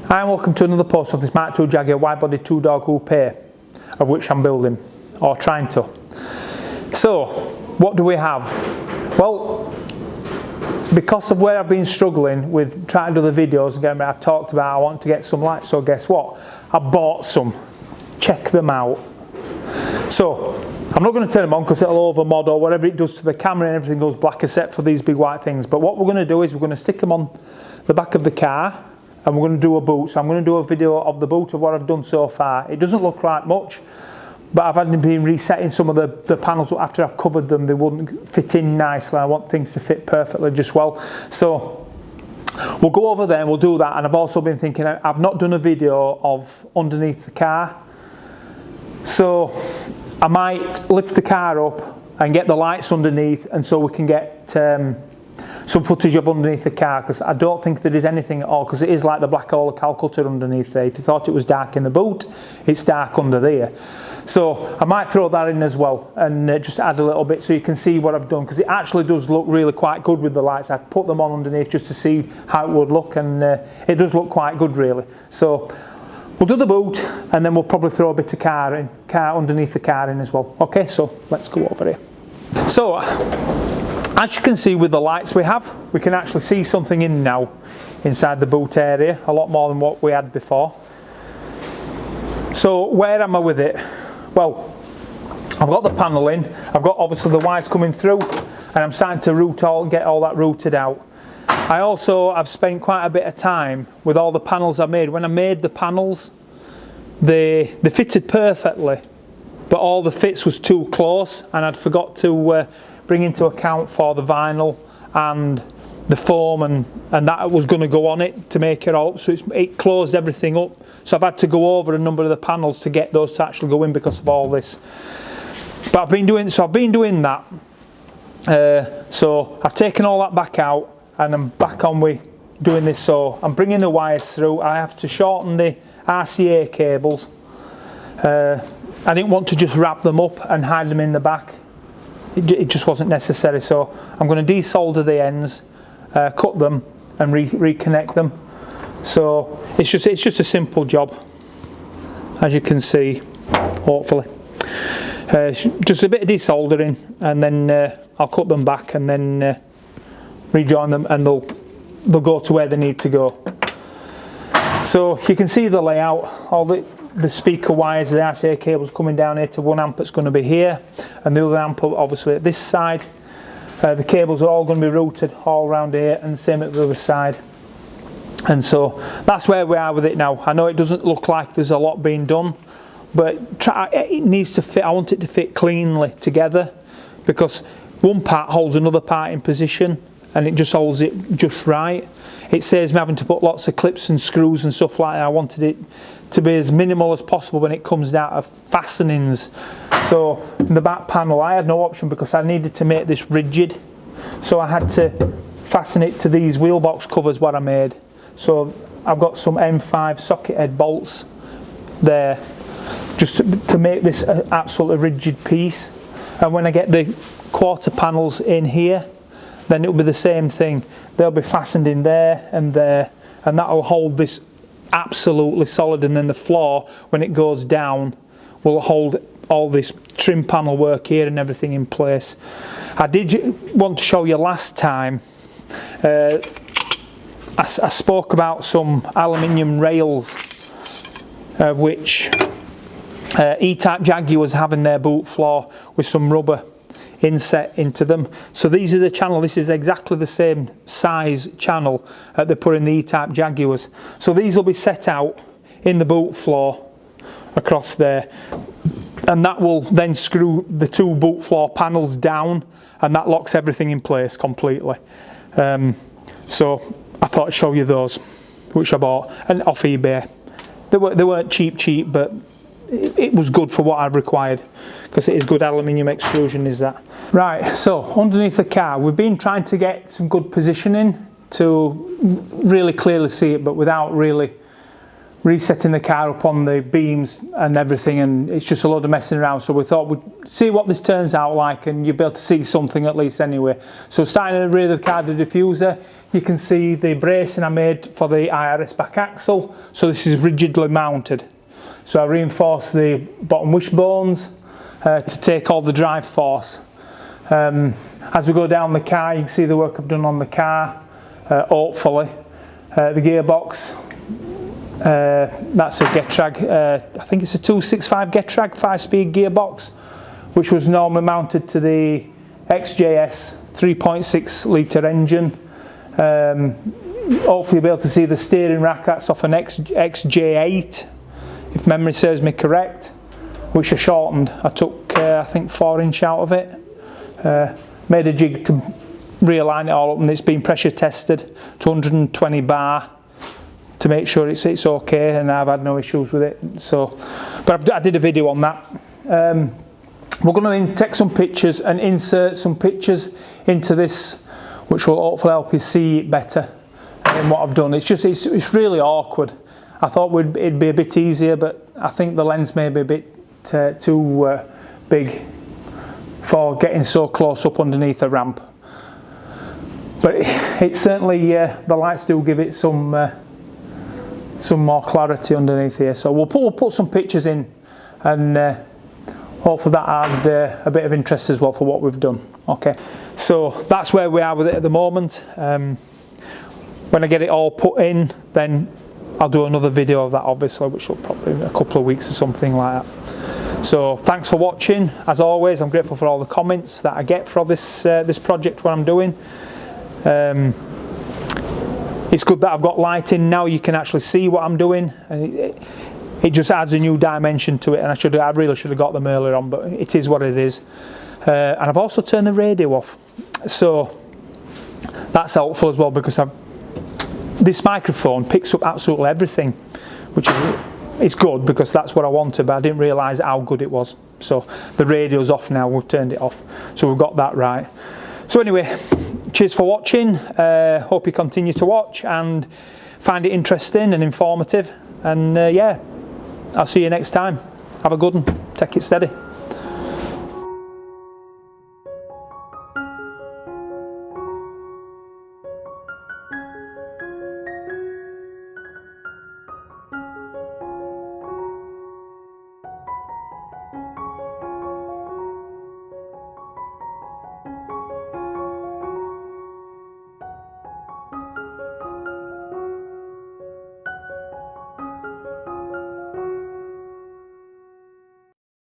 Hi and welcome to another post of this mk2 Jaguar wide-body two-door coupe, of which I'm building, or trying to. So, what do we have? Well, because of where I've been struggling with trying to do the videos, again, I've talked about I want to get some lights, so guess what? I bought some. Check them out. So, I'm not going to turn them on because it'll over-mod or whatever it does to the camera and everything goes black except for these big white things. But what we're going to do is we're going to stick them on the back of the car and we're going to do a boot. So I'm going to do a video of the boot of what I've done so far. It doesn't look like much, but I've had been resetting some of the panels after I've covered them. They wouldn't fit in nicely. I want things to fit perfectly just well. So we'll go over there and we'll do that. And I've also been thinking, I've not done a video of underneath the car. So I might lift the car up and get the lights underneath, and so we can get some footage of underneath the car, because I don't think there is anything at all, because it is like the black hole of Calcutta underneath there. If you thought it was dark in the boot, it's dark under there. So I might throw that in as well and just add a little bit so you can see what I've done, because it actually does look really quite good with the lights. I put them on underneath just to see how it would look, and it does look quite good really. So we'll do the boot and then we'll probably throw a bit of car underneath the car in as well. Okay, so let's go over here. So as you can see with the lights we have, we can actually see something in now inside the boot area, a lot more than what we had before. So where am I with it? Well, I've got the panel in, I've got obviously the wires coming through, and I'm starting to get all that routed out. I've spent quite a bit of time with all the panels I made. When I made the panels, they fitted perfectly, but all the fits was too close, and I'd forgot to bring into account for the vinyl and the foam and that was going to go on it to make it all up, so it closed everything up. So I've had to go over a number of the panels to get those to actually go in because of all this. But I've been doing that. So I've taken all that back out and I'm back on with doing this. So I'm bringing the wires through. I have to shorten the RCA cables. I didn't want to just wrap them up and hide them in the back. It just wasn't necessary, so I'm going to desolder the ends, cut them and reconnect them. So it's just a simple job, as you can see, hopefully. Just a bit of desoldering, and then I'll cut them back and then rejoin them, and they'll go to where they need to go. So you can see the layout, all the speaker wires, the RCA cables coming down here to 1 amp that's going to be here, and the other amp obviously at this side. The cables are all going to be routed all around here, and the same at the other side. And so that's where we are with it now. I know it doesn't look like there's a lot being done, but it needs to fit. I want it to fit cleanly together, because one part holds another part in position and it just holds it just right. It saves me having to put lots of clips and screws and stuff like that. I wanted it to be as minimal as possible when it comes out of fastenings. So in the back panel I had no option, because I needed to make this rigid, so I had to fasten it to these wheel box covers what I made. So I've got some M5 socket head bolts there just to make this an absolutely rigid piece. And when I get the quarter panels in here, then it'll be the same thing. They'll be fastened in there, and that will hold this absolutely solid, and then the floor, when it goes down, will hold all this trim panel work here and everything in place. I did want to show you last time, I spoke about some aluminium rails which E-Type Jaguars have in their boot floor with some rubber inset into them. So these are the channel. This is exactly the same size channel that they put in the E-Type Jaguars. So these will be set out in the boot floor across there, and that will then screw the two boot floor panels down, and that locks everything in place completely. So I thought I'd show you those, which I bought and off eBay. They weren't cheap, but it was good for what I required, because it is good aluminium extrusion, is that. Right, so underneath the car, we've been trying to get some good positioning to really clearly see it, but without really resetting the car up on the beams and everything, and it's just a load of messing around. So we thought we'd see what this turns out like, and you'll be able to see something at least anyway. So starting at the rear of the car, the diffuser, you can see the bracing I made for the IRS back axle. So this is rigidly mounted. So I reinforced the bottom wishbones to take all the drive force. As we go down the car, you can see the work I've done on the car, hopefully. The gearbox, that's a Getrag, I think it's a 265 Getrag 5-speed gearbox, which was normally mounted to the XJS 3.6 litre engine. Hopefully you'll be able to see the steering rack, that's off an XJ8, if memory serves me correct, which I shortened. I took, I think, 4" out of it. Made a jig to realign it all up, and it's been pressure tested to 120 bar to make sure it's okay, and I've had no issues with it. So, but I did a video on that. We're going to take some pictures and insert some pictures into this, which will hopefully help you see it better in what I've done. It's really awkward. I thought it'd be a bit easier, but I think the lens may be a bit too big for getting so close up underneath a ramp. But it's certainly, the lights do give it some more clarity underneath here. So we'll put some pictures in, and hopefully that add a bit of interest as well for what we've done. Okay, so that's where we are with it at the moment. When I get it all put in, then I'll do another video of that, obviously, which will probably be a couple of weeks or something like that. So thanks for watching. As always, I'm grateful for all the comments that I get for this project, what I'm doing. It's good that I've got lighting now. You can actually see what I'm doing, and it just adds a new dimension to it. And I really should have got them earlier on, but it is what it is. And I've also turned the radio off, so that's helpful as well, because this microphone picks up absolutely everything, which is good because that's what I wanted, but I didn't realise how good it was. So the radio's off now. We've turned it off, so we've got that right. So anyway, cheers for watching. Hope you continue to watch and find it interesting and informative. And yeah, I'll see you next time. Have a good one. Take it steady.